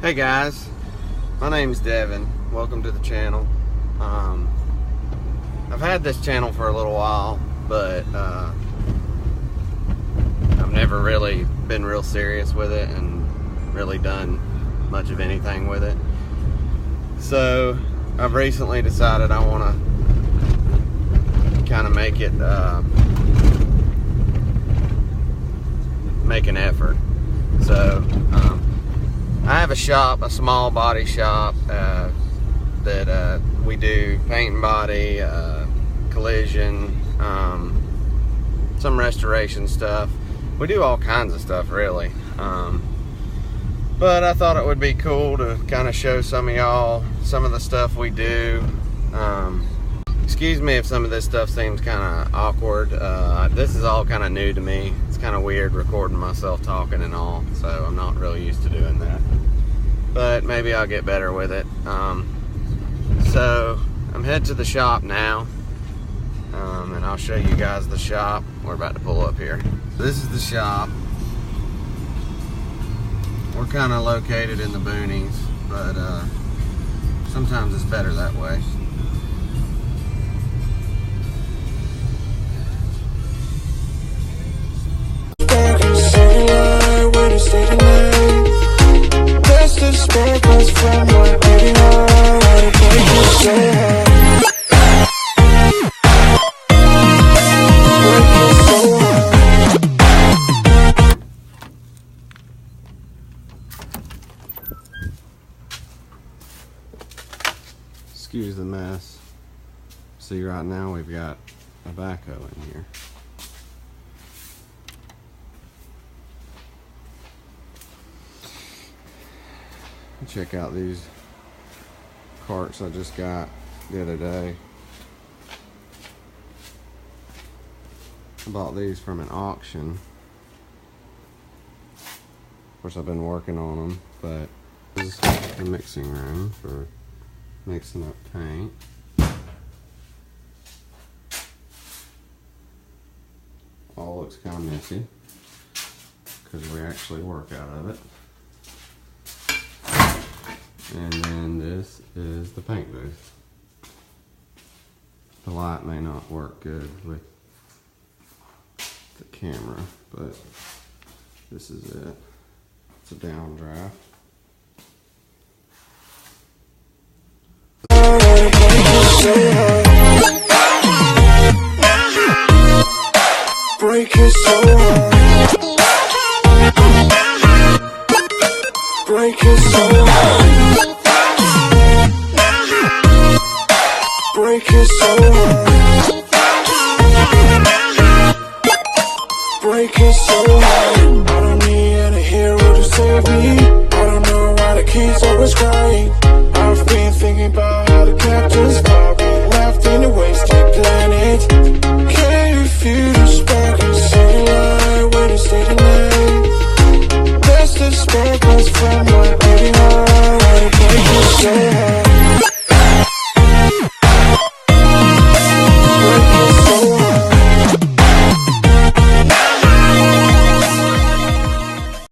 Hey guys, my name's Devin. Welcome to the channel. I've had this channel for a little while, but I've never really been real serious with it and really done much of anything with it. So I've recently decided I want to kind of make it make an effort. So I have a shop, a small body shop that we do paint and body, collision, some restoration stuff. We do all kinds of stuff really. But I thought it would be cool to kind of show some of y'all some of the stuff we do. Excuse me if some of this stuff seems kind of awkward. This is all kind of new to me. It's kind of weird recording myself talking and all, so I'm not really used to doing that. But maybe I'll get better with it. So I'm headed to the shop now, and I'll show you guys the shop. We're about to pull up here. This is the shop. We're kind of located in the boonies, but sometimes it's better that way. Excuse the mess. See, right now we've got a backhoe in here. Check out these carts I just got the other day. I bought these from an auction. Of course, I've been working on them, but this is the mixing room for mixing up paint. All looks kind of messy because we actually work out of it. And then this is the paint booth. The light may not work good with the camera, but this is it. It's a downdraft. Break it so hard. Break it so hard. Break it so hard. Break it so hard. I don't need any hero to save me. I don't know why the kids always crying. I've been thinking about how the captain's fly.